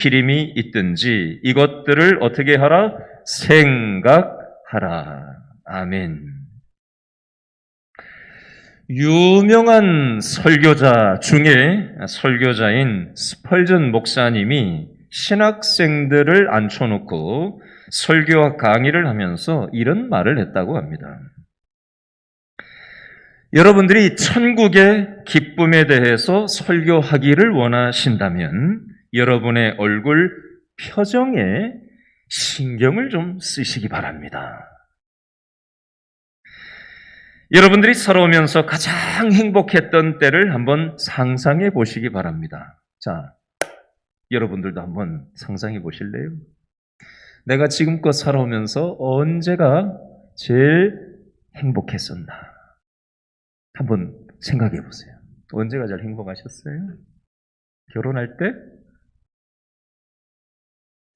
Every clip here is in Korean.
기림이 있든지 이것들을 어떻게 하라? 생각하라. 아멘. 유명한 설교자 중에 설교자인 스펄전 목사님이 신학생들을 앉혀놓고 설교와 강의를 하면서 이런 말을 했다고 합니다. 여러분들이 천국의 기쁨에 대해서 설교하기를 원하신다면 여러분의 얼굴 표정에 신경을 좀 쓰시기 바랍니다. 여러분들이 살아오면서 가장 행복했던 때를 한번 상상해 보시기 바랍니다. 자, 여러분들도 한번 상상해 보실래요? 내가 지금껏 살아오면서 언제가 제일 행복했었나? 한번 생각해 보세요. 언제가 제일 행복하셨어요? 결혼할 때?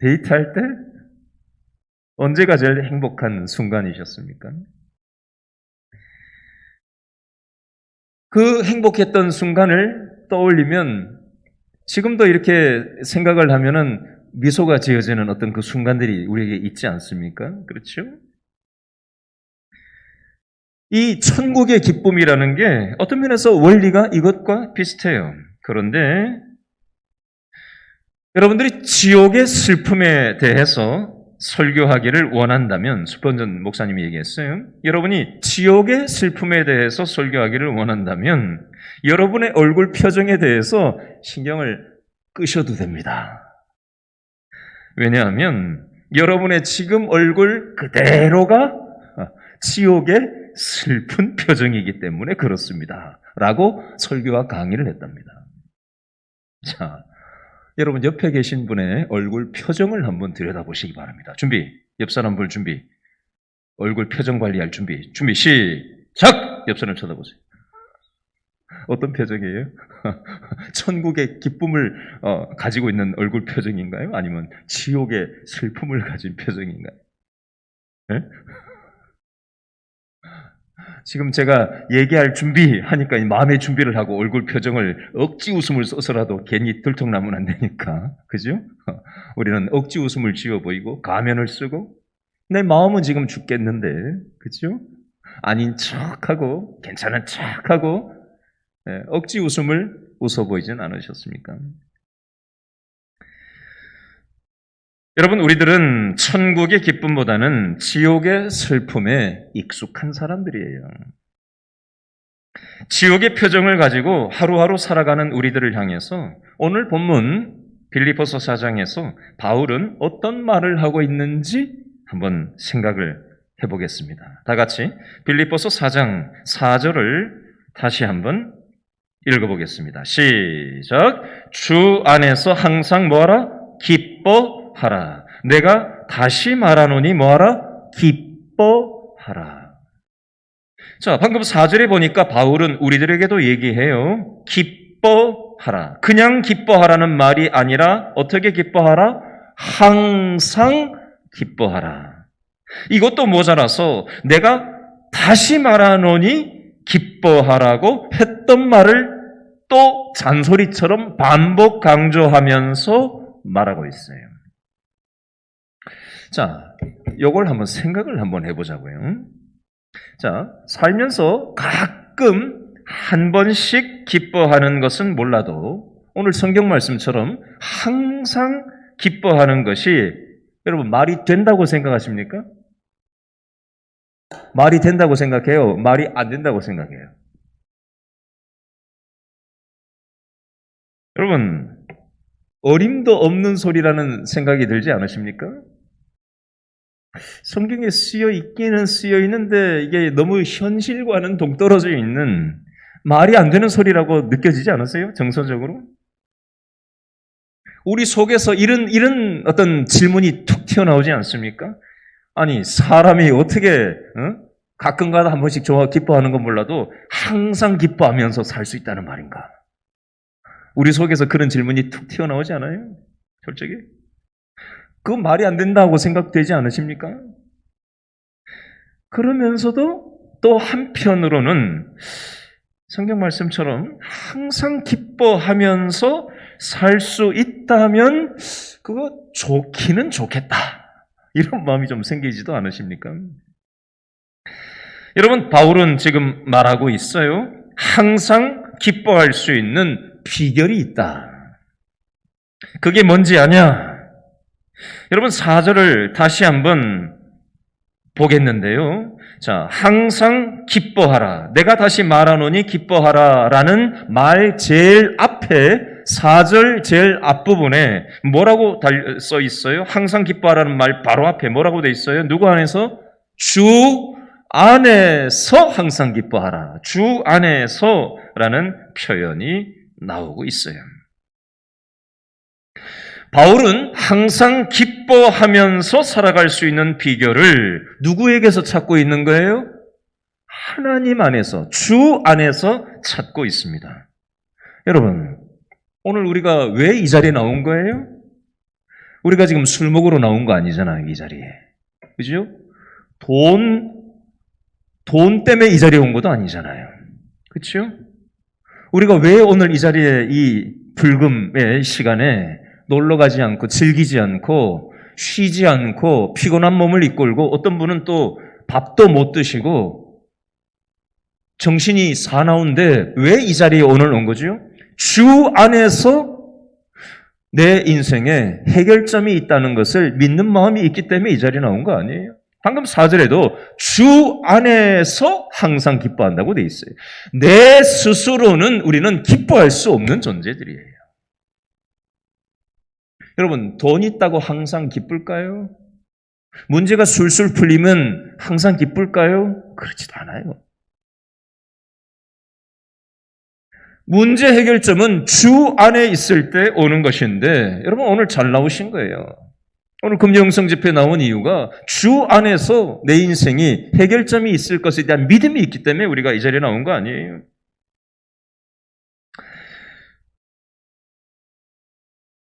데이트할 때? 언제가 제일 행복한 순간이셨습니까? 그 행복했던 순간을 떠올리면 지금도 이렇게 생각을 하면은 미소가 지어지는 어떤 그 순간들이 우리에게 있지 않습니까? 그렇죠? 이 천국의 기쁨이라는 게 어떤 면에서 원리가 이것과 비슷해요. 그런데 여러분들이 지옥의 슬픔에 대해서 설교하기를 원한다면, 스펀전 목사님이 얘기했어요. 여러분이 지옥의 슬픔에 대해서 설교하기를 원한다면 여러분의 얼굴 표정에 대해서 신경을 끄셔도 됩니다. 왜냐하면 여러분의 지금 얼굴 그대로가 지옥의 슬픈 표정이기 때문에 그렇습니다. 라고 설교와 강의를 했답니다. 자, 여러분 옆에 계신 분의 얼굴 표정을 한번 들여다보시기 바랍니다. 준비, 옆 사람 볼 준비, 얼굴 표정 관리할 준비, 시작! 옆 사람 쳐다보세요. 어떤 표정이에요? 천국의 기쁨을 가지고 있는 얼굴 표정인가요? 아니면 지옥의 슬픔을 가진 표정인가요? 네? 지금 제가 얘기할 준비하니까 마음의 준비를 하고 얼굴 표정을 억지 웃음을 써서라도 괜히 들통나면 안 되니까. 그죠? 우리는 억지 웃음을 지어 보이고 가면을 쓰고 내 마음은 지금 죽겠는데, 그죠? 아닌 척하고 괜찮은 척하고 억지 웃음을 웃어 보이진 않으셨습니까? 여러분, 우리들은 천국의 기쁨보다는 지옥의 슬픔에 익숙한 사람들이에요. 지옥의 표정을 가지고 하루하루 살아가는 우리들을 향해서 오늘 본문 빌립보서 4장에서 바울은 어떤 말을 하고 있는지 한번 생각을 해보겠습니다. 다 같이 빌립보서 4장 4절을 다시 한번 읽어보겠습니다. 시작! 주 안에서 항상 뭐하라? 기뻐하라. 내가 다시 말하노니 뭐하라? 기뻐하라. 자, 방금 4절에 보니까 바울은 우리들에게도 얘기해요. 기뻐하라. 그냥 기뻐하라는 말이 아니라 어떻게 기뻐하라? 항상 기뻐하라. 이것도 모자라서 내가 다시 말하노니 기뻐하라고 했던 말을 또 잔소리처럼 반복 강조하면서 말하고 있어요. 자, 요걸 한번 생각을 한번 해보자고요. 자, 살면서 가끔 한 번씩 기뻐하는 것은 몰라도 오늘 성경 말씀처럼 항상 기뻐하는 것이 여러분 말이 된다고 생각하십니까? 말이 된다고 생각해요? 말이 안 된다고 생각해요? 여러분, 어림도 없는 소리라는 생각이 들지 않으십니까? 성경에 쓰여 있기는 쓰여 있는데 이게 너무 현실과는 동떨어져 있는 말이 안 되는 소리라고 느껴지지 않으세요? 정서적으로? 우리 속에서 이런 어떤 질문이 툭 튀어나오지 않습니까? 아니, 사람이 어떻게 가끔가다 한 번씩 좋아 기뻐하는 건 몰라도 항상 기뻐하면서 살 수 있다는 말인가? 우리 속에서 그런 질문이 툭 튀어나오지 않아요? 솔직히? 그건 말이 안 된다고 생각되지 않으십니까? 그러면서도 또 한편으로는 성경 말씀처럼 항상 기뻐하면서 살 수 있다면 그거 좋기는 좋겠다. 이런 마음이 좀 생기지도 않으십니까? 여러분, 바울은 지금 말하고 있어요. 항상 기뻐할 수 있는 비결이 있다. 그게 뭔지 아냐? 여러분, 4절을 다시 한번 보겠는데요. 자, 항상 기뻐하라. 내가 다시 말하노니 기뻐하라 라는 말 제일 앞에 4절 제일 앞부분에 뭐라고 써 있어요? 항상 기뻐하라는 말 바로 앞에 뭐라고 돼 있어요? 누구 안에서? 주 안에서 항상 기뻐하라. 주 안에서라는 표현이 나오고 있어요. 바울은 항상 기뻐하면서 살아갈 수 있는 비결을 누구에게서 찾고 있는 거예요? 하나님 안에서, 주 안에서 찾고 있습니다. 여러분, 오늘 우리가 왜 이 자리에 나온 거예요? 우리가 지금 술 먹으러 나온 거 아니잖아요, 이 자리에. 그죠? 돈 때문에 이 자리에 온 것도 아니잖아요. 그렇죠? 우리가 왜 오늘 이 자리에 이 불금의 시간에 놀러 가지 않고 즐기지 않고 쉬지 않고 피곤한 몸을 이끌고 어떤 분은 또 밥도 못 드시고 정신이 사나운데 왜 이 자리에 오늘 온 거죠? 주 안에서 내 인생에 해결점이 있다는 것을 믿는 마음이 있기 때문에 이 자리에 나온 거 아니에요? 방금 4절에도 주 안에서 항상 기뻐한다고 돼 있어요. 내 스스로는 우리는 기뻐할 수 없는 존재들이에요. 여러분, 돈 있다고 항상 기쁠까요? 문제가 술술 풀리면 항상 기쁠까요? 그렇지도 않아요. 문제 해결점은 주 안에 있을 때 오는 것인데, 여러분 오늘 잘 나오신 거예요. 오늘 금요영성 집회에 나온 이유가 주 안에서 내 인생이 해결점이 있을 것에 대한 믿음이 있기 때문에 우리가 이 자리에 나온 거 아니에요.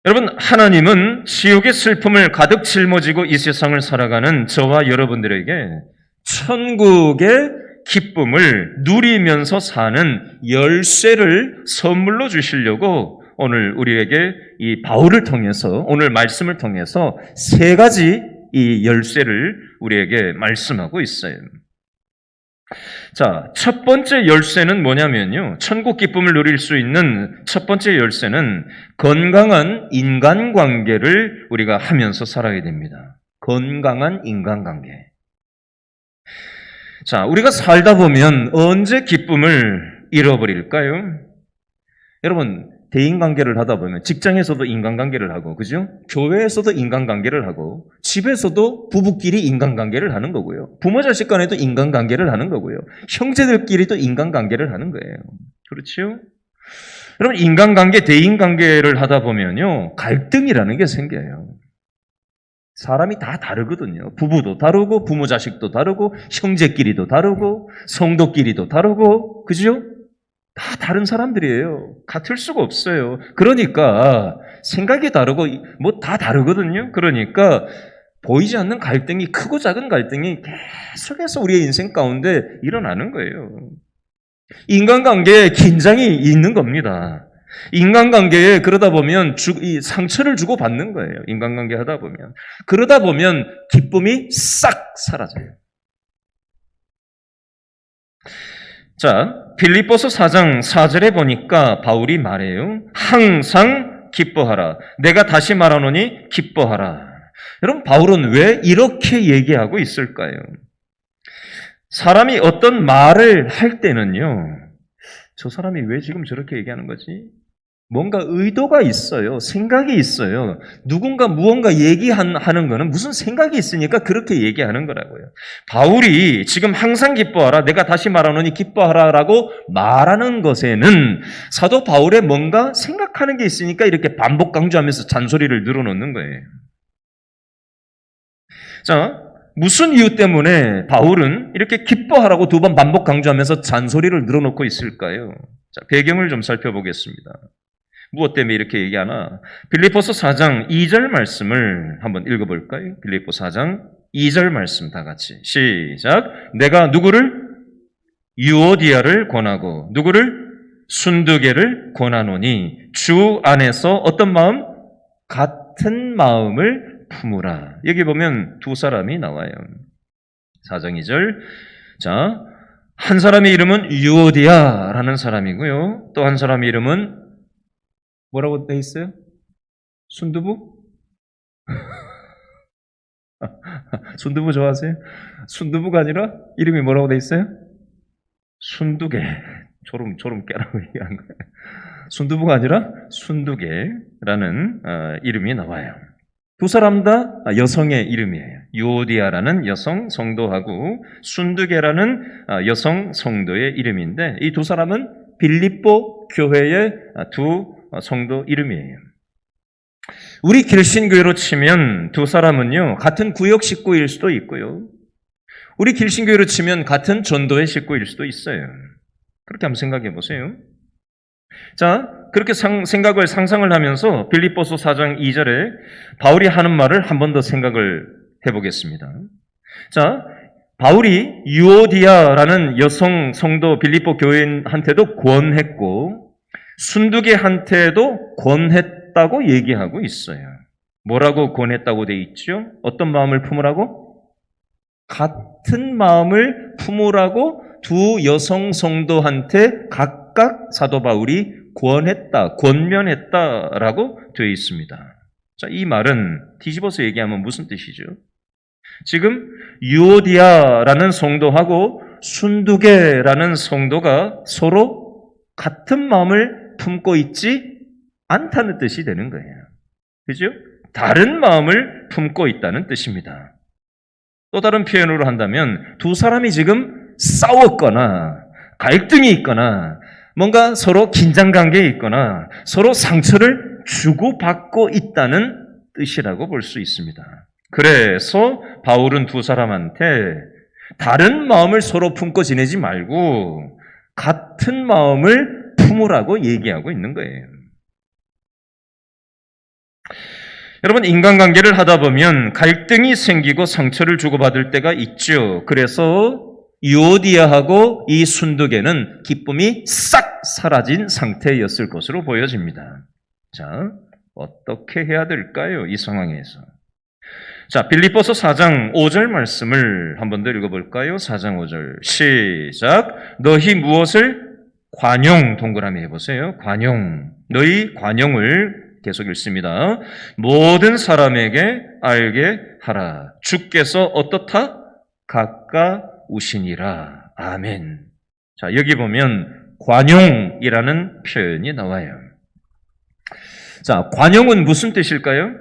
여러분, 하나님은 지옥의 슬픔을 가득 짊어지고 이 세상을 살아가는 저와 여러분들에게 천국의 기쁨을 누리면서 사는 열쇠를 선물로 주시려고 오늘 우리에게 이 바울을 통해서, 오늘 말씀을 통해서 3가지 이 열쇠를 우리에게 말씀하고 있어요. 자, 첫 번째 열쇠는 뭐냐면요. 천국 기쁨을 누릴 수 있는 첫 번째 열쇠는 건강한 인간관계를 우리가 하면서 살아야 됩니다. 건강한 인간관계. 자, 우리가 살다 보면 언제 기쁨을 잃어버릴까요? 여러분, 대인관계를 하다 보면 직장에서도 인간관계를 하고, 그죠? 교회에서도 인간관계를 하고, 집에서도 부부끼리 인간관계를 하는 거고요. 부모 자식 간에도 인간관계를 하는 거고요. 형제들끼리도 인간관계를 하는 거예요. 그렇죠? 여러분, 인간관계, 대인관계를 하다 보면요, 갈등이라는 게 생겨요. 사람이 다 다르거든요. 부부도 다르고, 부모 자식도 다르고, 형제끼리도 다르고, 성도끼리도 다르고, 그죠? 다 다른 사람들이에요. 같을 수가 없어요. 그러니까 생각이 다르고 뭐 다 다르거든요. 그러니까 보이지 않는 갈등이, 크고 작은 갈등이 계속해서 우리의 인생 가운데 일어나는 거예요. 인간관계에 긴장이 있는 겁니다. 인간관계에 그러다 보면 상처를 주고 받는 거예요. 인간관계 하다 보면. 그러다 보면 기쁨이 싹 사라져요. 자, 빌립보서 4장 4절에 보니까 바울이 말해요. 항상 기뻐하라. 내가 다시 말하노니 기뻐하라. 여러분, 바울은 왜 이렇게 얘기하고 있을까요? 사람이 어떤 말을 할 때는요, 저 사람이 왜 지금 저렇게 얘기하는 거지? 뭔가 의도가 있어요. 생각이 있어요. 누군가 무언가 얘기하는 거는 무슨 생각이 있으니까 그렇게 얘기하는 거라고요. 바울이 지금 항상 기뻐하라, 내가 다시 말하노니 기뻐하라라고 말하는 것에는 사도 바울의 뭔가 생각하는 게 있으니까 이렇게 반복 강조하면서 잔소리를 늘어놓는 거예요. 자, 무슨 이유 때문에 바울은 이렇게 기뻐하라고 2번 반복 강조하면서 잔소리를 늘어놓고 있을까요? 자, 배경을 좀 살펴보겠습니다. 무엇 때문에 이렇게 얘기하나? 빌립보서 4장 2절 말씀을 한번 읽어볼까요? 빌립보 4장 2절 말씀 다 같이 시작. 내가 누구를? 유오디아를 권하고 누구를? 순두개를 권하노니 주 안에서 어떤 마음? 같은 마음을 품으라. 여기 보면 두 사람이 나와요. 4장 2절. 자, 한 사람의 이름은 유오디아라는 사람이고요. 또 한 사람의 이름은 뭐라고 돼 있어요? 순두부? 순두부 좋아하세요? 순두부가 아니라 이름이 뭐라고 돼 있어요? 순두개. 조름 깨라고 얘기한 거예요. 순두부가 아니라 순두개라는 이름이 나와요. 두 사람 다 여성의 이름이에요. 유오디아라는 여성 성도하고 순두개라는 여성 성도의 이름인데 이 두 사람은 빌립보 교회의 두 성도 이름이에요. 우리 길신교회로 치면 두 사람은요, 같은 구역 식구일 수도 있고요. 우리 길신교회로 치면 같은 전도의 식구일 수도 있어요. 그렇게 한번 생각해 보세요. 자, 그렇게 생각을 상상을 하면서 빌립보서 4장 2절에 바울이 하는 말을 한 번 더 생각을 해보겠습니다. 자, 바울이 유오디아라는 여성 성도 빌립보 교인한테도 권했고 순두개한테도 권했다고 얘기하고 있어요. 뭐라고 권했다고 돼 있죠? 어떤 마음을 품으라고? 같은 마음을 품으라고 두 여성 성도한테 각각 사도 바울이 권면했다라고 되어 있습니다. 자, 이 말은 뒤집어서 얘기하면 무슨 뜻이죠? 지금 유오디아라는 성도하고 순두개라는 성도가 서로 같은 마음을 품고 있지 않다는 뜻이 되는 거예요. 그죠? 다른 마음을 품고 있다는 뜻입니다. 또 다른 표현으로 한다면 두 사람이 지금 싸웠거나 갈등이 있거나 뭔가 서로 긴장관계에 있거나 서로 상처를 주고받고 있다는 뜻이라고 볼 수 있습니다. 그래서 바울은 두 사람한테 다른 마음을 서로 품고 지내지 말고 같은 마음을 품으라고 얘기하고 있는 거예요. 여러분, 인간관계를 하다 보면 갈등이 생기고 상처를 주고받을 때가 있죠. 그래서 유오디아하고 이 순두개는 기쁨이 싹 사라진 상태였을 것으로 보여집니다. 자, 어떻게 해야 될까요? 이 상황에서. 자, 빌립보서 4장 5절 말씀을 한 번 더 읽어볼까요? 4장 5절 시작. 너희 무엇을 관용 동그라미 해보세요. 관용. 너희 관용을 계속 읽습니다. 모든 사람에게 알게 하라. 주께서 어떻다? 가까우시니라. 아멘. 자, 여기 보면 관용이라는 표현이 나와요. 자, 관용은 무슨 뜻일까요?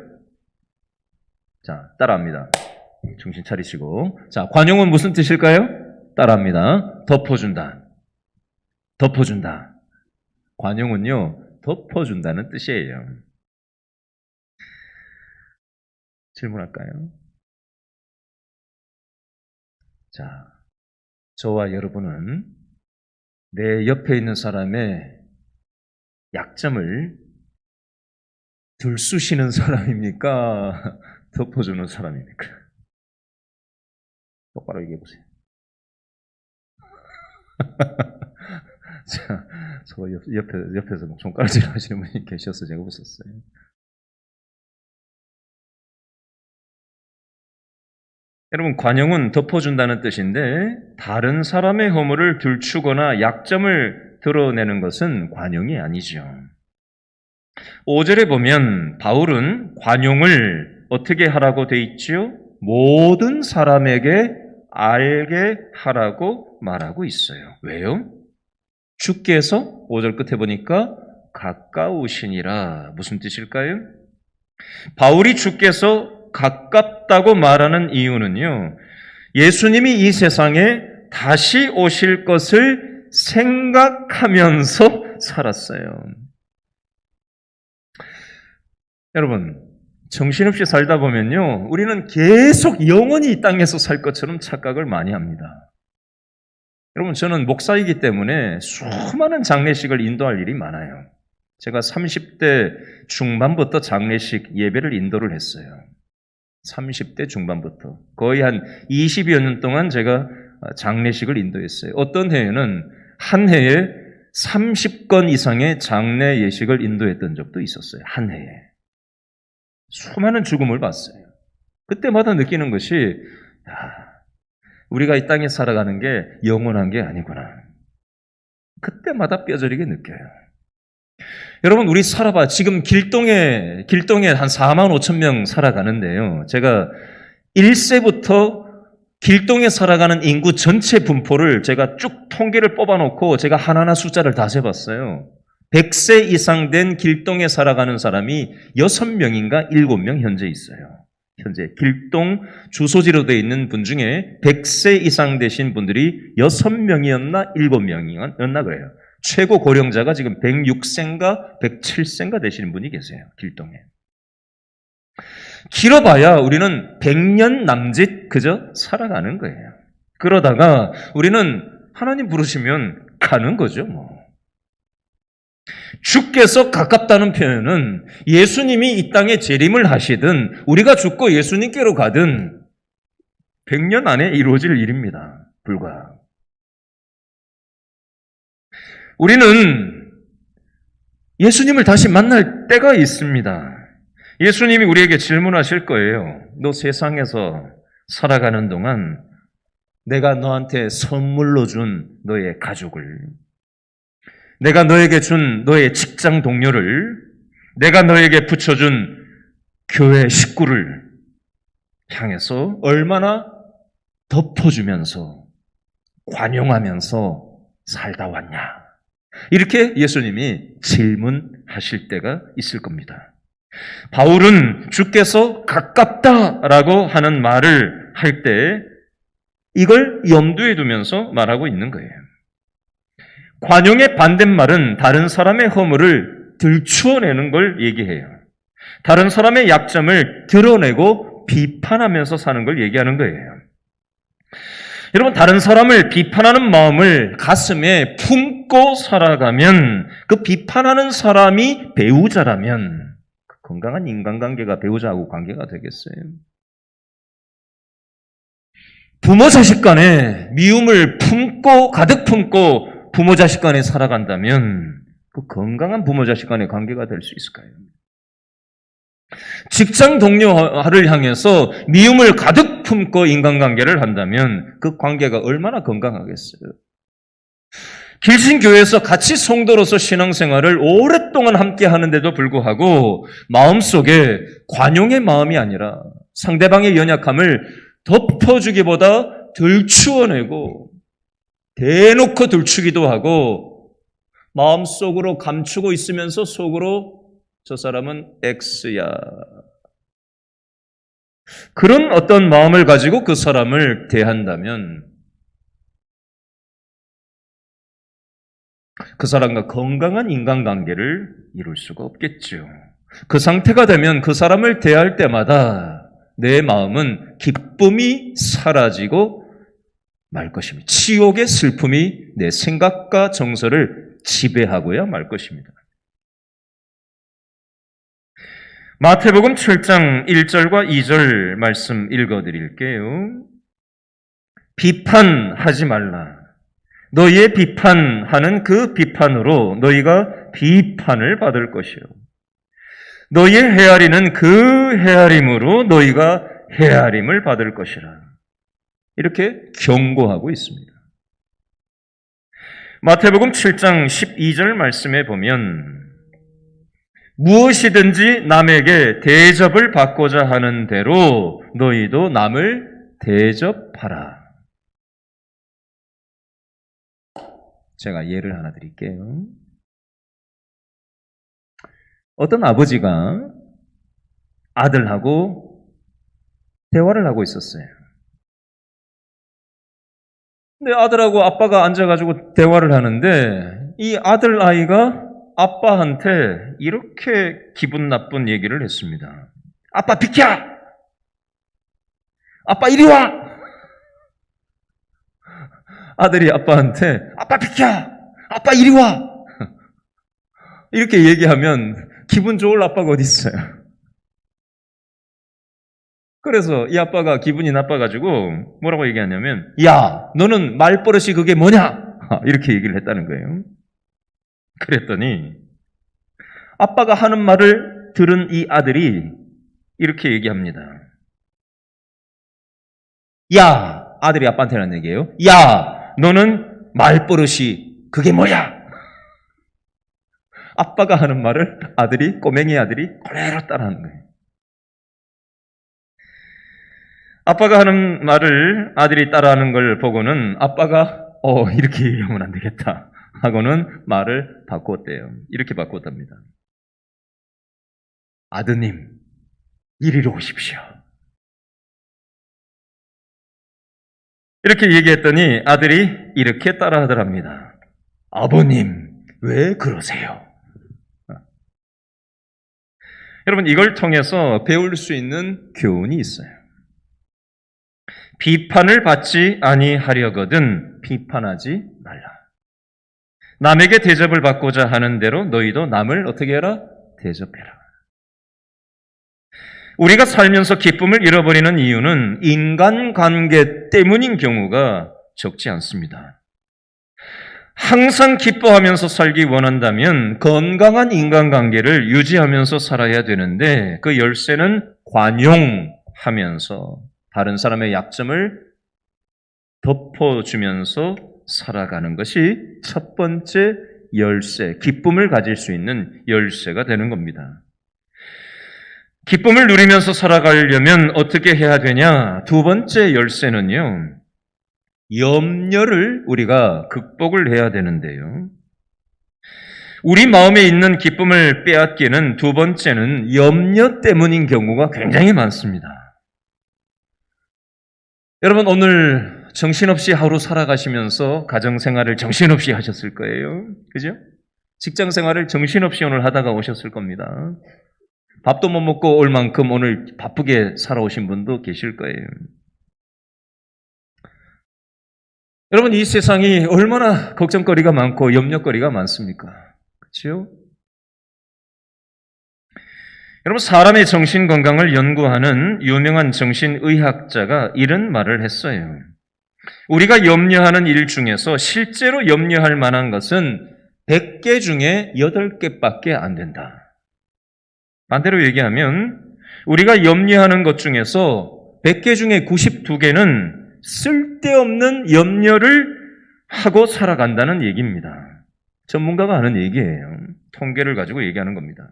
자, 따라합니다. 정신 차리시고. 자, 관용은 무슨 뜻일까요? 따라합니다. 덮어준다. 덮어준다. 관용은요, 덮어준다는 뜻이에요. 질문할까요? 자, 저와 여러분은 내 옆에 있는 사람의 약점을 들쑤시는 사람입니까? 덮어주는 사람입니까? 똑바로 얘기해 보세요. 자, 저 옆에서 손가락질 하시는 분이 계셔서 제가 웃었어요. 여러분, 관용은 덮어준다는 뜻인데 다른 사람의 허물을 들추거나 약점을 드러내는 것은 관용이 아니죠. 5절에 보면 바울은 관용을 어떻게 하라고 돼 있죠? 모든 사람에게 알게 하라고 말하고 있어요. 왜요? 주께서 5절 끝에 보니까 가까우시니라. 무슨 뜻일까요? 바울이 주께서 가깝다고 말하는 이유는요, 예수님이 이 세상에 다시 오실 것을 생각하면서 살았어요. 여러분, 정신없이 살다 보면요, 우리는 계속 영원히 이 땅에서 살 것처럼 착각을 많이 합니다. 여러분, 저는 목사이기 때문에 수많은 장례식을 인도할 일이 많아요. 제가 30대 중반부터 장례식 예배를 인도를 했어요. 30대 중반부터. 거의 한 20여 년 동안 제가 장례식을 인도했어요. 어떤 해에는 한 해에 30건 이상의 장례 예식을 인도했던 적도 있었어요. 한 해에. 수많은 죽음을 봤어요. 그때마다 느끼는 것이 우리가 이 땅에 살아가는 게 영원한 게 아니구나. 그때마다 뼈저리게 느껴요. 여러분, 우리 살아봐. 지금 길동에 한 4만 5천 명 살아가는데요. 제가 1세부터 길동에 살아가는 인구 전체 분포를 제가 쭉 통계를 뽑아놓고 제가 하나하나 숫자를 다 세봤어요. 100세 이상 된 길동에 살아가는 사람이 6명인가 7명 현재 있어요. 현재 길동 주소지로 되어 있는 분 중에 100세 이상 되신 분들이 6명이었나 7명이었나 그래요. 최고 고령자가 지금 106세인가 107세인가 되시는 분이 계세요. 길동에. 길어봐야 우리는 100년 남짓 그저 살아가는 거예요. 그러다가 우리는 하나님 부르시면 가는 거죠, 뭐. 주께서 가깝다는 표현은 예수님이 이 땅에 재림을 하시든 우리가 죽고 예수님께로 가든 100년 안에 이루어질 일입니다. 불과. 우리는 예수님을 다시 만날 때가 있습니다. 예수님이 우리에게 질문하실 거예요. 너 세상에서 살아가는 동안 내가 너한테 선물로 준 너의 가족을, 내가 너에게 준 너의 직장 동료를, 내가 너에게 붙여준 교회 식구를 향해서 얼마나 덮어주면서 관용하면서 살다 왔냐. 이렇게 예수님이 질문하실 때가 있을 겁니다. 바울은 주께서 가깝다라고 하는 말을 할 때 이걸 염두에 두면서 말하고 있는 거예요. 관용의 반대말은 다른 사람의 허물을 들추어내는 걸 얘기해요. 다른 사람의 약점을 드러내고 비판하면서 사는 걸 얘기하는 거예요. 여러분, 다른 사람을 비판하는 마음을 가슴에 품고 살아가면 그 비판하는 사람이 배우자라면 건강한 인간관계가 배우자하고 관계가 되겠어요? 부모 자식 간에 미움을 품고 가득 품고 부모 자식 간에 살아간다면 그 건강한 부모 자식 간의 관계가 될 수 있을까요? 직장 동료를 향해서 미움을 가득 품고 인간관계를 한다면 그 관계가 얼마나 건강하겠어요? 길신교회에서 같이 성도로서 신앙생활을 오랫동안 함께 하는데도 불구하고 마음속에 관용의 마음이 아니라 상대방의 연약함을 덮어주기보다 들추어내고 대놓고 들추기도 하고 마음속으로 감추고 있으면서 속으로 저 사람은 X야. 그런 어떤 마음을 가지고 그 사람을 대한다면 그 사람과 건강한 인간관계를 이룰 수가 없겠죠. 그 상태가 되면 그 사람을 대할 때마다 내 마음은 기쁨이 사라지고 말 것입니다. 치욕의 슬픔이 내 생각과 정서를 지배하고야 말 것입니다. 마태복음 7장 1절과 2절 말씀 읽어드릴게요. 비판하지 말라. 너희의 비판하는 그 비판으로 너희가 비판을 받을 것이요. 너희의 헤아리는 그 헤아림으로 너희가 헤아림을 받을 것이라. 이렇게 경고하고 있습니다. 마태복음 7장 12절 말씀에 보면 무엇이든지 남에게 대접을 받고자 하는 대로 너희도 남을 대접하라. 제가 예를 하나 드릴게요. 어떤 아버지가 아들하고 대화를 하고 있었어요. 근데 아들하고 아빠가 앉아가지고 대화를 하는데 이 아들 아이가 아빠한테 이렇게 기분 나쁜 얘기를 했습니다. 아빠 비켜! 아빠 이리 와! 아들이 아빠한테 아빠 비켜! 아빠 이리 와! 이렇게 얘기하면 기분 좋을 아빠가 어디 있어요? 그래서 이 아빠가 기분이 나빠가지고 뭐라고 얘기하냐면 야, 너는 말버릇이 그게 뭐냐? 이렇게 얘기를 했다는 거예요. 그랬더니 아빠가 하는 말을 들은 이 아들이 이렇게 얘기합니다. 야! 아들이 아빠한테 하는 얘기예요. 야! 너는 말버릇이 그게 뭐야? 아빠가 하는 말을 꼬맹이 아들이 그대로 따라하는 거예요. 아빠가 하는 말을 아들이 따라하는 걸 보고는 아빠가 이렇게 얘기하면 안 되겠다 하고는 말을 바꿨대요. 이렇게 바꿨답니다. 아드님, 이리로 오십시오. 이렇게 얘기했더니 아들이 이렇게 따라하더랍니다. 아버님, 왜 그러세요? 여러분, 이걸 통해서 배울 수 있는 교훈이 있어요. 비판을 받지 아니하려거든 비판하지 말라. 남에게 대접을 받고자 하는 대로 너희도 남을 어떻게 해라? 대접해라. 우리가 살면서 기쁨을 잃어버리는 이유는 인간관계 때문인 경우가 적지 않습니다. 항상 기뻐하면서 살기 원한다면 건강한 인간관계를 유지하면서 살아야 되는데 그 열쇠는 관용하면서 다른 사람의 약점을 덮어주면서 살아가는 것이 첫 번째 열쇠, 기쁨을 가질 수 있는 열쇠가 되는 겁니다. 기쁨을 누리면서 살아가려면 어떻게 해야 되냐? 두 번째 열쇠는요, 염려를 우리가 극복을 해야 되는데요. 우리 마음에 있는 기쁨을 빼앗기는 두 번째는 염려 때문인 경우가 굉장히 많습니다. 여러분, 오늘 정신없이 하루 살아가시면서 가정생활을 정신없이 하셨을 거예요. 그죠? 직장생활을 정신없이 오늘 하다가 오셨을 겁니다. 밥도 못 먹고 올 만큼 오늘 바쁘게 살아오신 분도 계실 거예요. 여러분, 이 세상이 얼마나 걱정거리가 많고 염려거리가 많습니까? 그렇죠? 여러분, 사람의 정신건강을 연구하는 유명한 정신의학자가 이런 말을 했어요. 우리가 염려하는 일 중에서 실제로 염려할 만한 것은 100개 중에 8개밖에 안 된다. 반대로 얘기하면 우리가 염려하는 것 중에서 100개 중에 92개는 쓸데없는 염려를 하고 살아간다는 얘기입니다. 전문가가 하는 얘기예요. 통계를 가지고 얘기하는 겁니다.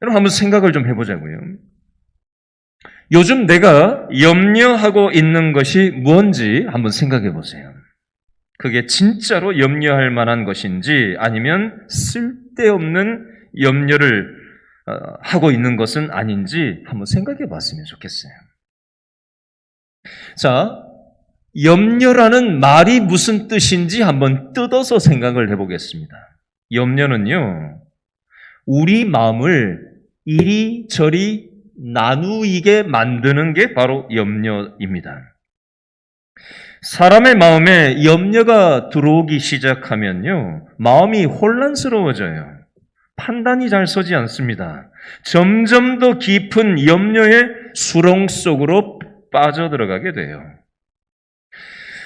여러분, 한번 생각을 좀 해보자고요. 요즘 내가 염려하고 있는 것이 무엇인지 한번 생각해 보세요. 그게 진짜로 염려할 만한 것인지 아니면 쓸데없는 염려를 하고 있는 것은 아닌지 한번 생각해 봤으면 좋겠어요. 자, 염려라는 말이 무슨 뜻인지 한번 뜯어서 생각을 해보겠습니다. 염려는요, 우리 마음을 이리저리 나누이게 만드는 게 바로 염려입니다. 사람의 마음에 염려가 들어오기 시작하면요, 마음이 혼란스러워져요. 판단이 잘 서지 않습니다. 점점 더 깊은 염려의 수렁 속으로 빠져들어가게 돼요.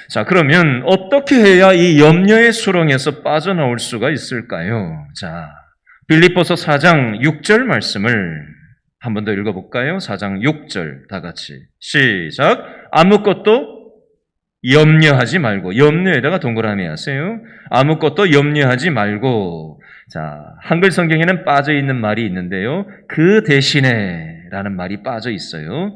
자, 그러면 어떻게 해야 이 염려의 수렁에서 빠져나올 수가 있을까요? 자, 빌립보서 4장 6절 말씀을 한 번 더 읽어볼까요? 4장 6절 다 같이 시작. 아무것도 염려하지 말고, 염려에다가 동그라미 하세요. 아무것도 염려하지 말고. 자, 한글 성경에는 빠져있는 말이 있는데요, 그 대신에 라는 말이 빠져 있어요.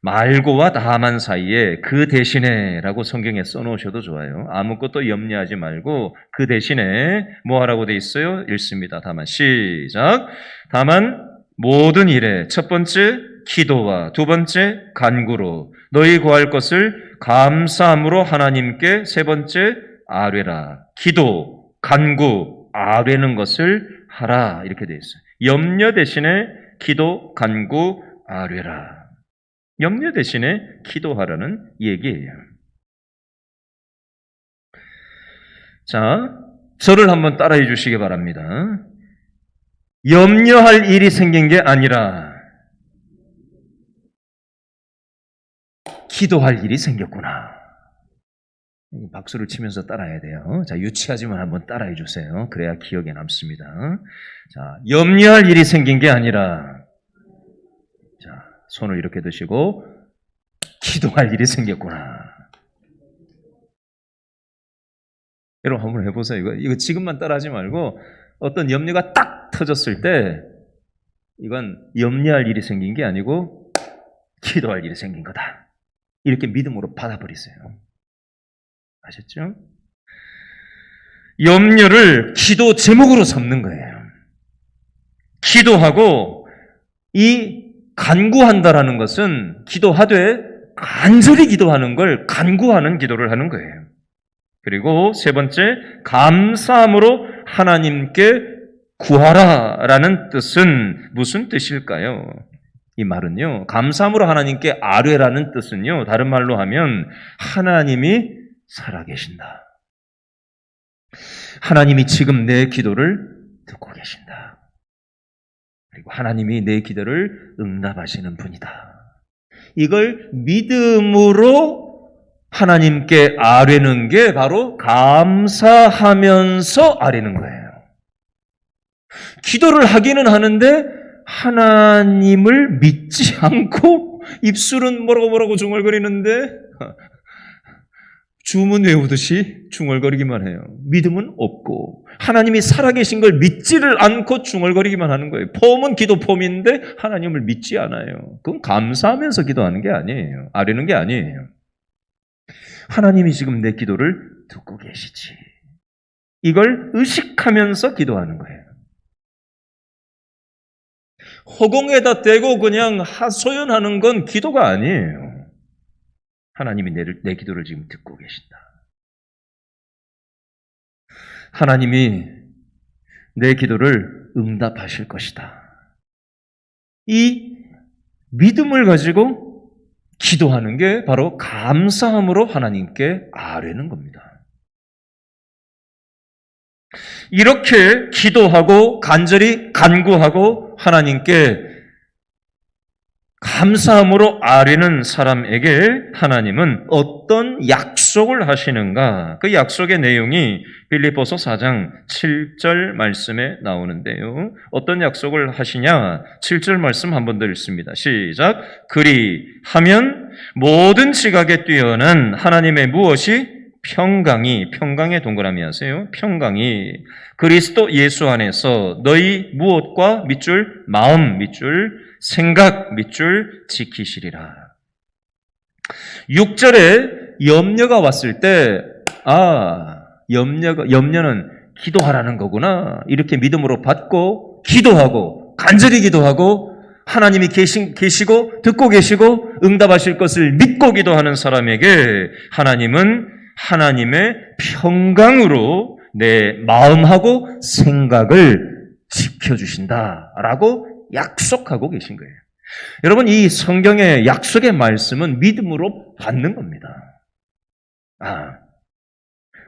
말고와 다만 사이에 그 대신에 라고 성경에 써놓으셔도 좋아요. 아무것도 염려하지 말고 그 대신에 뭐 하라고 돼 있어요? 읽습니다. 다만 시작. 다만 모든 일에 첫 번째 기도와 두 번째 간구로 너희 구할 것을 감사함으로 하나님께 세 번째 아뢰라. 기도, 간구, 아뢰는 것을 하라 이렇게 돼 있어요. 염려 대신에 기도, 간구, 아뢰라. 염려 대신에 기도하라는 얘기예요. 자, 저를 한번 따라해 주시기 바랍니다. 염려할 일이 생긴 게 아니라 기도할 일이 생겼구나. 박수를 치면서 따라야 돼요. 자, 유치하지만 한번 따라해 주세요. 그래야 기억에 남습니다. 자, 염려할 일이 생긴 게 아니라, 자, 손을 이렇게 드시고, 기도할 일이 생겼구나. 여러분 한번 해보세요. 이거 지금만 따라하지 말고, 어떤 염려가 딱 터졌을 때, 이건 염려할 일이 생긴 게 아니고, 기도할 일이 생긴 거다. 이렇게 믿음으로 받아버리세요. 아셨죠? 염려를 기도 제목으로 삼는 거예요. 기도하고 이 간구한다라는 것은 기도하되 간절히 기도하는 걸 간구하는 기도를 하는 거예요. 그리고 세 번째, 감사함으로 하나님께 구하라라는 뜻은 무슨 뜻일까요? 이 말은요, 감사함으로 하나님께 아뢰라는 뜻은요, 다른 말로 하면 하나님이 살아계신다. 하나님이 지금 내 기도를 듣고 계신다. 그리고 하나님이 내 기도를 응답하시는 분이다. 이걸 믿음으로 하나님께 아뢰는 게 바로 감사하면서 아뢰는 거예요. 기도를 하기는 하는데 하나님을 믿지 않고 입술은 뭐라고 중얼거리는데 주문 외우듯이 중얼거리기만 해요. 믿음은 없고 하나님이 살아계신 걸 믿지를 않고 중얼거리기만 하는 거예요. 폼은 기도 폼인데 하나님을 믿지 않아요. 그건 감사하면서 기도하는 게 아니에요. 아뢰는 게 아니에요. 하나님이 지금 내 기도를 듣고 계시지. 이걸 의식하면서 기도하는 거예요. 허공에다 대고 그냥 하소연하는 건 기도가 아니에요. 하나님이 내 기도를 지금 듣고 계신다. 하나님이 내 기도를 응답하실 것이다. 이 믿음을 가지고 기도하는 게 바로 감사함으로 하나님께 아뢰는 겁니다. 이렇게 기도하고 간절히 간구하고 하나님께 감사함으로 아뢰는 사람에게 하나님은 어떤 약속을 하시는가? 그 약속의 내용이 빌립보서 4장 7절 말씀에 나오는데요. 어떤 약속을 하시냐? 7절 말씀 한 번 더 읽습니다. 시작. 그리하면 모든 지각에 뛰어난 하나님의 무엇이? 평강에 동그라미 하세요. 평강이 그리스도 예수 안에서 너희 무엇과 밑줄? 마음 밑줄, 생각 밑줄 지키시리라. 6절에 염려가 왔을 때 염려는 기도하라는 거구나. 이렇게 믿음으로 받고 기도하고 간절히 기도하고 하나님이 계시고 듣고 계시고 응답하실 것을 믿고 기도하는 사람에게 하나님은 하나님의 평강으로 내 마음하고 생각을 지켜주신다라고 약속하고 계신 거예요. 여러분, 이 성경의 약속의 말씀은 믿음으로 받는 겁니다.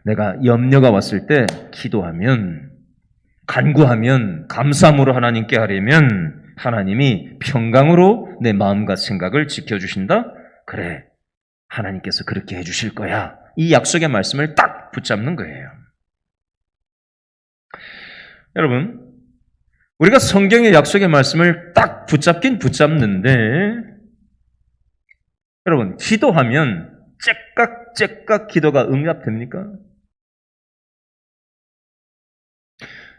내가 염려가 왔을 때 기도하면, 간구하면, 감사함으로 하나님께 하려면 하나님이 평강으로 내 마음과 생각을 지켜주신다? 그래, 하나님께서 그렇게 해주실 거야. 이 약속의 말씀을 딱 붙잡는 거예요. 여러분, 우리가 성경의 약속의 말씀을 딱 붙잡긴 붙잡는데, 여러분, 기도하면 째깍째깍 기도가 응답됩니까?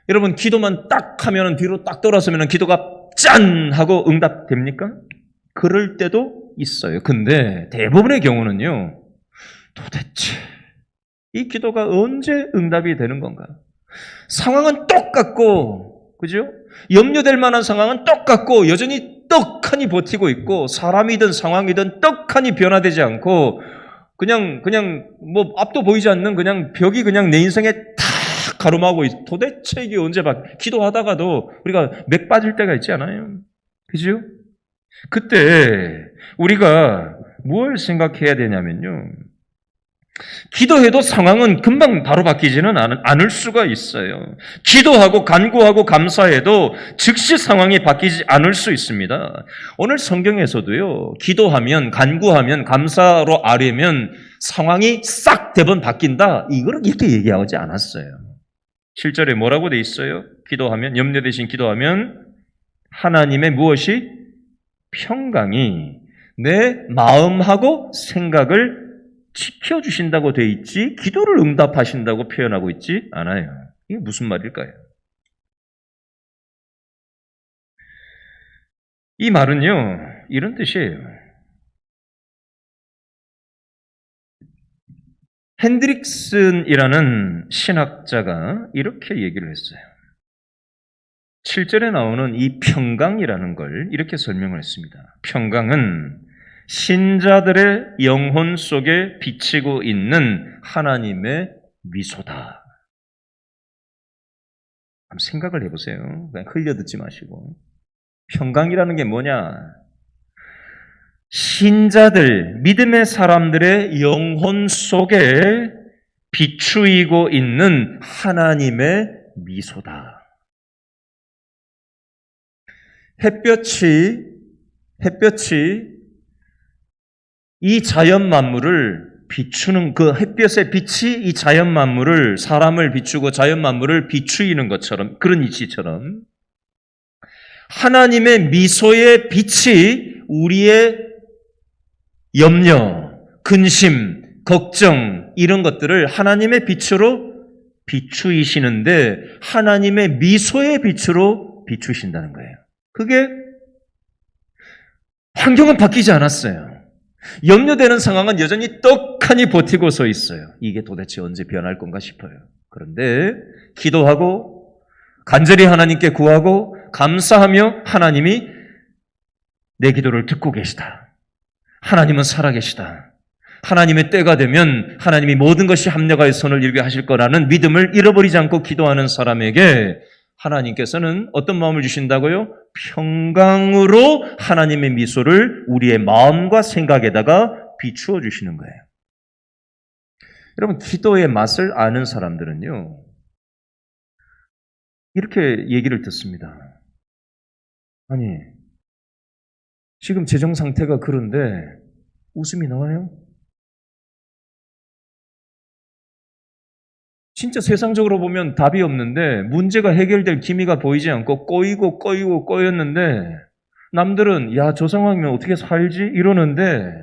여러분, 기도만 딱 하면 뒤로 딱 돌아서면 기도가 짠! 하고 응답됩니까? 그럴 때도 있어요. 근데 대부분의 경우는요, 도대체 이 기도가 언제 응답이 되는 건가? 상황은 똑같고, 그죠? 염려될 만한 상황은 똑같고, 여전히 떡하니 버티고 있고, 사람이든 상황이든 떡하니 변화되지 않고, 그냥 뭐 앞도 보이지 않는 그냥 벽이 그냥 내 인생에 탁 가로막고 있어. 도대체 이게 언제 기도하다가도 우리가 맥 빠질 때가 있지 않아요? 그죠? 그때 우리가 뭘 생각해야 되냐면요. 기도해도 상황은 금방 바로 바뀌지는 않을 수가 있어요. 기도하고 간구하고 감사해도 즉시 상황이 바뀌지 않을 수 있습니다. 오늘 성경에서도요, 기도하면, 간구하면, 감사로 아뢰면 상황이 싹 대번 바뀐다. 이거는 이렇게 얘기하지 않았어요. 7절에 뭐라고 돼 있어요? 기도하면, 염려 대신 기도하면 하나님의 무엇이? 평강이 내 마음하고 생각을 지켜주신다고 돼 있지 기도를 응답하신다고 표현하고 있지 않아요. 이게 무슨 말일까요? 이 말은요, 이런 뜻이에요. 핸드릭슨이라는 신학자가 이렇게 얘기를 했어요. 7절에 나오는 이 평강이라는 걸 이렇게 설명을 했습니다. 평강은 신자들의 영혼 속에 비치고 있는 하나님의 미소다. 한번 생각을 해보세요. 그냥 흘려듣지 마시고. 평강이라는 게 뭐냐? 신자들, 믿음의 사람들의 영혼 속에 비추이고 있는 하나님의 미소다. 햇볕이 이 자연 만물을 비추는 그 햇볕의 빛이 이 자연 만물을, 사람을 비추고 자연 만물을 비추이는 것처럼, 그런 이치처럼 하나님의 미소의 빛이 우리의 염려, 근심, 걱정 이런 것들을 하나님의 빛으로 비추이시는데 하나님의 미소의 빛으로 비추신다는 거예요. 그게 환경은 바뀌지 않았어요. 염려되는 상황은 여전히 떡하니 버티고 서 있어요. 이게 도대체 언제 변할 건가 싶어요. 그런데 기도하고 간절히 하나님께 구하고 감사하며 하나님이 내 기도를 듣고 계시다. 하나님은 살아계시다. 하나님의 때가 되면 하나님이 모든 것이 합력하여 선을 이루게 하실 거라는 믿음을 잃어버리지 않고 기도하는 사람에게 하나님께서는 어떤 마음을 주신다고요? 평강으로 하나님의 미소를 우리의 마음과 생각에다가 비추어 주시는 거예요. 여러분, 기도의 맛을 아는 사람들은요, 이렇게 얘기를 듣습니다. 아니, 지금 재정 상태가 그런데 웃음이 나와요? 진짜 세상적으로 보면 답이 없는데 문제가 해결될 기미가 보이지 않고 꼬였는데 남들은 야, 저 상황이면 어떻게 살지? 이러는데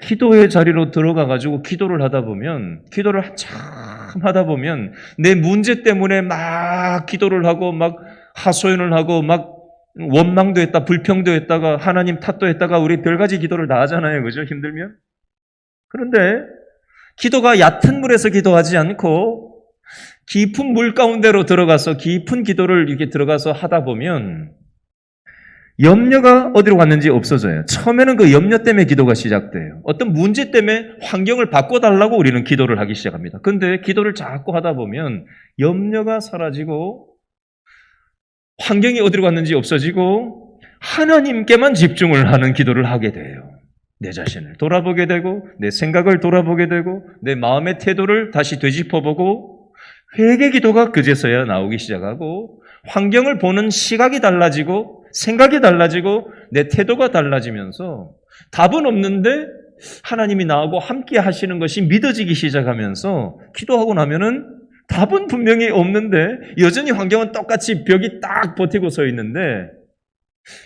기도의 자리로 들어가가지고 기도를 하다 보면, 기도를 한참 하다 보면 내 문제 때문에 막 기도를 하고 막 하소연을 하고 막 원망도 했다, 불평도 했다가 하나님 탓도 했다가 우리 별가지 기도를 다 하잖아요. 그죠? 힘들면. 그런데 기도가 얕은 물에서 기도하지 않고 깊은 물 가운데로 들어가서 깊은 기도를 이렇게 들어가서 하다 보면 염려가 어디로 갔는지 없어져요. 처음에는 그 염려 때문에 기도가 시작돼요. 어떤 문제 때문에 환경을 바꿔달라고 우리는 기도를 하기 시작합니다. 근데 기도를 자꾸 하다 보면 염려가 사라지고 환경이 어디로 갔는지 없어지고 하나님께만 집중을 하는 기도를 하게 돼요. 내 자신을 돌아보게 되고 내 생각을 돌아보게 되고 내 마음의 태도를 다시 되짚어보고 회개 기도가 그제서야 나오기 시작하고 환경을 보는 시각이 달라지고 생각이 달라지고 내 태도가 달라지면서 답은 없는데 하나님이 나하고 함께 하시는 것이 믿어지기 시작하면서 기도하고 나면은 답은 분명히 없는데 여전히 환경은 똑같이 벽이 딱 버티고 서 있는데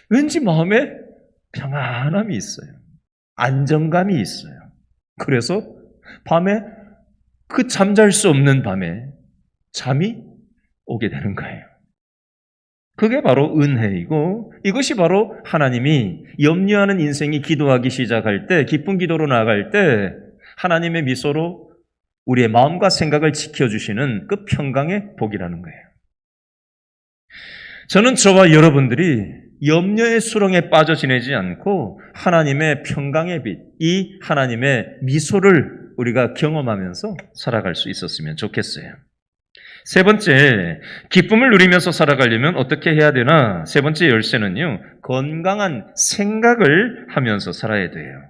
왠지 마음에 평안함이 있어요. 안정감이 있어요. 그래서 밤에 그 잠잘 수 없는 밤에 잠이 오게 되는 거예요. 그게 바로 은혜이고 이것이 바로 하나님이 염려하는 인생이 기도하기 시작할 때, 기쁜 기도로 나아갈 때 하나님의 미소로 우리의 마음과 생각을 지켜주시는 그 평강의 복이라는 거예요. 저는 저와 여러분들이 염려의 수렁에 빠져 지내지 않고 하나님의 평강의 빛, 이 하나님의 미소를 우리가 경험하면서 살아갈 수 있었으면 좋겠어요. 세 번째, 기쁨을 누리면서 살아가려면 어떻게 해야 되나? 세 번째 열쇠는요, 건강한 생각을 하면서 살아야 돼요.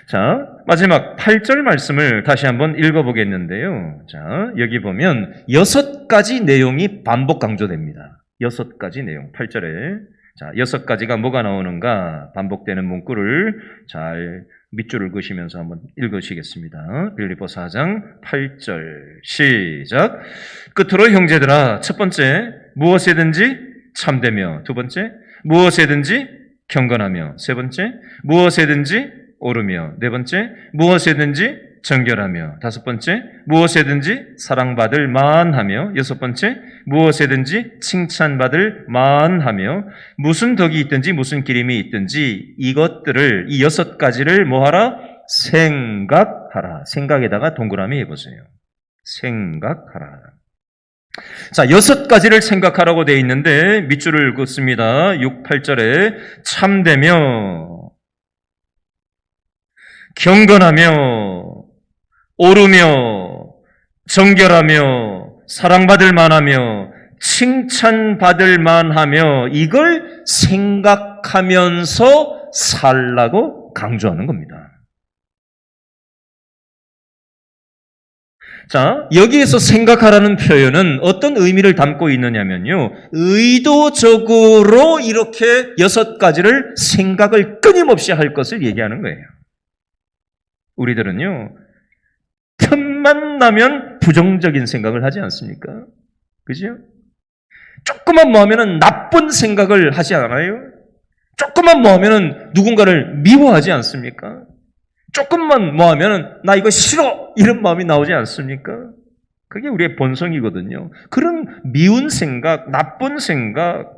자, 마지막 8절 말씀을 다시 한번 읽어보겠는데요. 자, 여기 보면 6가지 내용이 반복 강조됩니다. 6가지 내용, 8절에. 자, 6가지가 뭐가 나오는가? 반복되는 문구를 잘 밑줄을 그시면서 한번 읽으시겠습니다. 빌립보 4장 8절 시작. 끝으로 형제들아, 첫 번째, 무엇에든지 참되며, 두 번째, 무엇에든지 경건하며, 세 번째, 무엇에든지 오르며, 네 번째, 무엇에든지 정결하며, 다섯 번째, 무엇에든지 사랑받을 만하며, 여섯 번째, 무엇에든지 칭찬받을 만하며, 무슨 덕이 있든지 무슨 기림이 있든지 이것들을, 이 6가지를 뭐하라? 생각하라. 생각에다가 동그라미 해보세요. 생각하라. 자, 6가지를 생각하라고 되어 있는데 밑줄을 긋습니다. 6, 8절에 참되며, 경건하며, 오르며, 정결하며, 사랑받을 만하며, 칭찬받을 만하며, 이걸 생각하면서 살라고 강조하는 겁니다. 자, 여기에서 생각하라는 표현은 어떤 의미를 담고 있느냐면요, 의도적으로 이렇게 6가지를 생각을 끊임없이 할 것을 얘기하는 거예요. 우리들은요, 틈만 나면 부정적인 생각을 하지 않습니까? 그죠? 조금만 뭐 하면은 나쁜 생각을 하지 않아요? 조금만 뭐 하면은 누군가를 미워하지 않습니까? 조금만 뭐 하면은 나 이거 싫어! 이런 마음이 나오지 않습니까? 그게 우리의 본성이거든요. 그런 미운 생각, 나쁜 생각,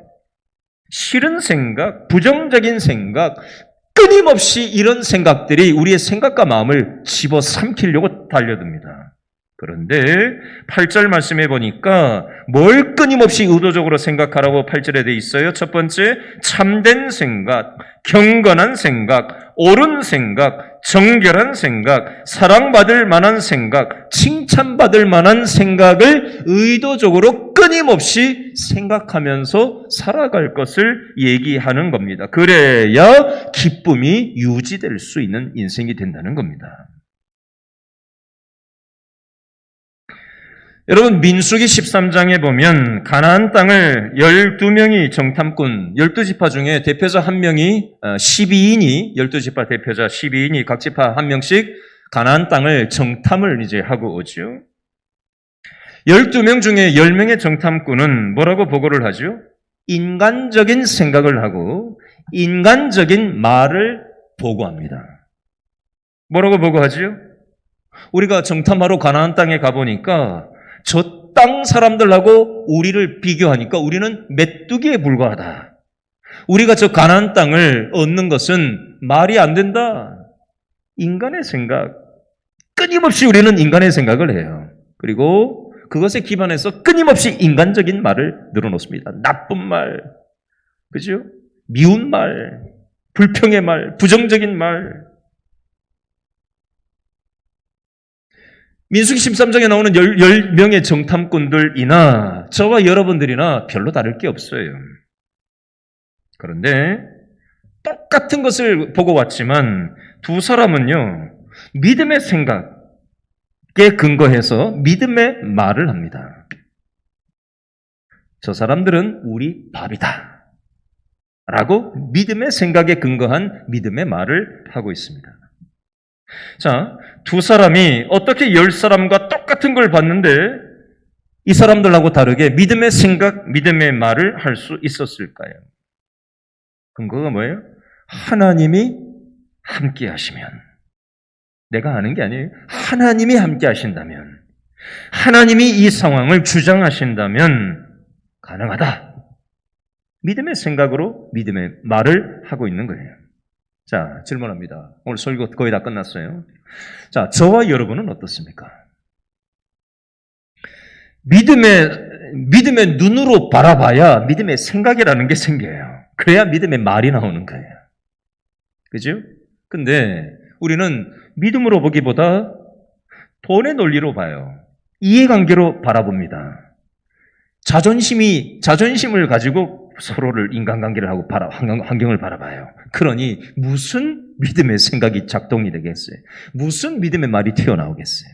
싫은 생각, 부정적인 생각, 끊임없이 이런 생각들이 우리의 생각과 마음을 집어삼키려고 달려듭니다. 그런데 8절 말씀해 보니까 뭘 끊임없이 의도적으로 생각하라고 8절에 돼 있어요. 첫 번째, 참된 생각, 경건한 생각, 옳은 생각, 정결한 생각, 사랑받을 만한 생각, 칭찬받을 만한 생각을 의도적으로 끊임없이 생각하면서 살아갈 것을 얘기하는 겁니다. 그래야 기쁨이 유지될 수 있는 인생이 된다는 겁니다. 여러분, 민수기 13장에 보면 가나안 땅을 12명이 정탐꾼, 12지파 중에 대표자 한 명이 12인이, 12지파 대표자 12인이 각 지파 한 명씩 가나안 땅을 정탐을 이제 하고 오죠. 12명 중에 10명의 정탐꾼은 뭐라고 보고를 하죠? 인간적인 생각을 하고 인간적인 말을 보고합니다. 뭐라고 보고하죠? 우리가 정탐하러 가나안 땅에 가보니까 저 땅 사람들하고 우리를 비교하니까 우리는 메뚜기에 불과하다. 우리가 저 가나안 땅을 얻는 것은 말이 안 된다. 인간의 생각. 끊임없이 우리는 인간의 생각을 해요. 그리고 그것에 기반해서 끊임없이 인간적인 말을 늘어놓습니다. 나쁜 말, 그죠? 미운 말, 불평의 말, 부정적인 말. 민수기 13장에 나오는 10명의 정탐꾼들이나 저와 여러분들이나 별로 다를 게 없어요. 그런데 똑같은 것을 보고 왔지만 두 사람은요, 믿음의 생각에 근거해서 믿음의 말을 합니다. 저 사람들은 우리 밥이다 라고 믿음의 생각에 근거한 믿음의 말을 하고 있습니다. 자, 두 사람이 어떻게 10사람과 똑같은 걸 봤는데 이 사람들하고 다르게 믿음의 생각, 믿음의 말을 할 수 있었을까요? 근거가 뭐예요? 하나님이 함께 하시면, 내가 아는 게 아니에요. 하나님이 함께 하신다면, 하나님이 이 상황을 주장하신다면 가능하다. 믿음의 생각으로 믿음의 말을 하고 있는 거예요. 자, 질문합니다. 오늘 설교 거의 다 끝났어요. 자, 저와 여러분은 어떻습니까? 믿음의 눈으로 바라봐야 믿음의 생각이라는 게 생겨요. 그래야 믿음의 말이 나오는 거예요. 그죠? 근데 우리는 믿음으로 보기보다 돈의 논리로 봐요. 이해관계로 바라봅니다. 자존심을 가지고 서로를 인간관계를 하고 환경을 바라봐요. 그러니 무슨 믿음의 생각이 작동이 되겠어요? 무슨 믿음의 말이 튀어나오겠어요?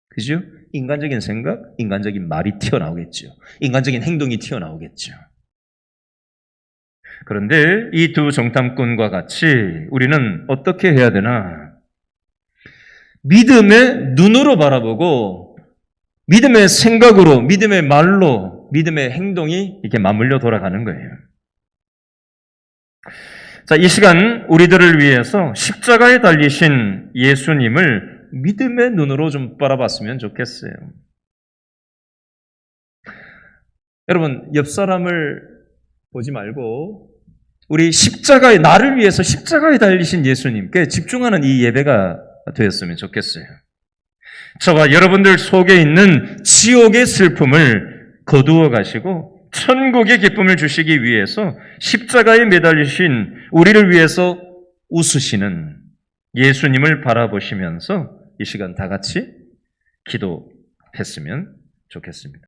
그죠? 인간적인 생각, 인간적인 말이 튀어나오겠죠. 인간적인 행동이 튀어나오겠죠. 그런데 이 두 정탐꾼과 같이 우리는 어떻게 해야 되나? 믿음의 눈으로 바라보고 믿음의 생각으로, 믿음의 말로, 믿음의 행동이 이렇게 맞물려 돌아가는 거예요. 자, 이 시간 우리들을 위해서 십자가에 달리신 예수님을 믿음의 눈으로 좀 바라봤으면 좋겠어요. 여러분, 옆 사람을 보지 말고 우리 십자가에, 나를 위해서 십자가에 달리신 예수님께 집중하는 이 예배가 되었으면 좋겠어요. 저와 여러분들 속에 있는 지옥의 슬픔을 거두어 가시고 천국의 기쁨을 주시기 위해서 십자가에 매달리신 우리를 위해서 웃으시는 예수님을 바라보시면서 이 시간 다 같이 기도했으면 좋겠습니다.